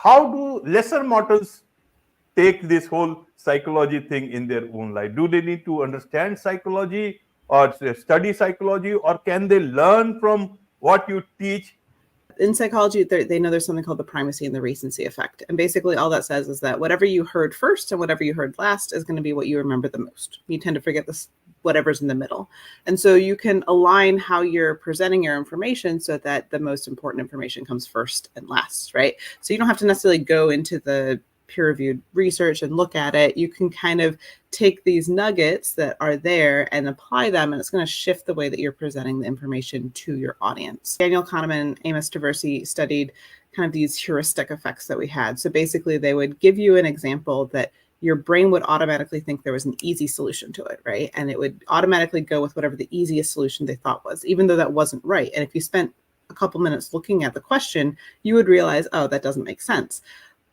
how do lesser mortals take this whole psychology thing in their own life? Do they need to understand psychology or study psychology, or can they learn from what you teach? In psychology, they know there's something called the primacy and the recency effect. And basically all that says is that whatever you heard first and whatever you heard last is going to be what you remember the most. You tend to forget this whatever's in the middle. And so you can align how you're presenting your information so that the most important information comes first and last, right? So you don't have to necessarily go into the peer-reviewed research and look at it. You can kind of take these nuggets that are there and apply them, and it's going to shift the way that you're presenting the information to your audience. Daniel Kahneman and Amos Tversky studied kind of these heuristic effects that we had. So basically they would give you an example that your brain would automatically think there was an easy solution to it, right? And it would automatically go with whatever the easiest solution they thought was, even though that wasn't right. And if you spent a couple minutes looking at the question, you would realize, oh, that doesn't make sense.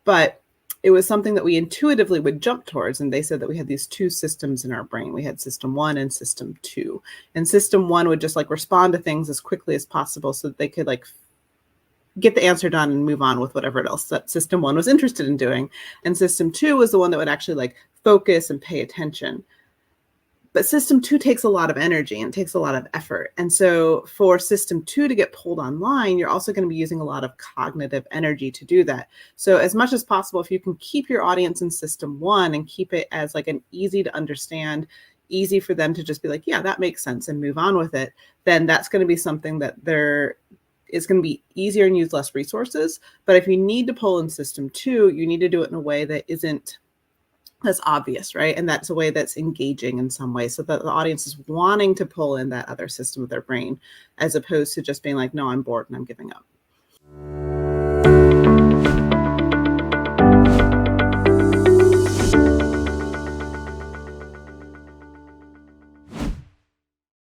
But it was something that we intuitively would jump towards. And they said that we had these two systems in our brain. We had system 1 and system 2. And system 1 would just like respond to things as quickly as possible so that they could like get the answer done and move on with whatever else that system 1 was interested in doing. And system 2 was the one that would actually like focus and pay attention. But system 2 takes a lot of energy and takes a lot of effort. And so for system 2 to get pulled online, you're also going to be using a lot of cognitive energy to do that. So as much as possible, if you can keep your audience in system 1 and keep it as like an easy to understand, easy for them to just be like, yeah, that makes sense and move on with it, then that's going to be something that it's going to be easier and use less resources. But if you need to pull in system 2, you need to do it in a way that isn't that's obvious, right? And that's a way that's engaging in some way so that the audience is wanting to pull in that other system of their brain as opposed to just being like, no, I'm bored and I'm giving up.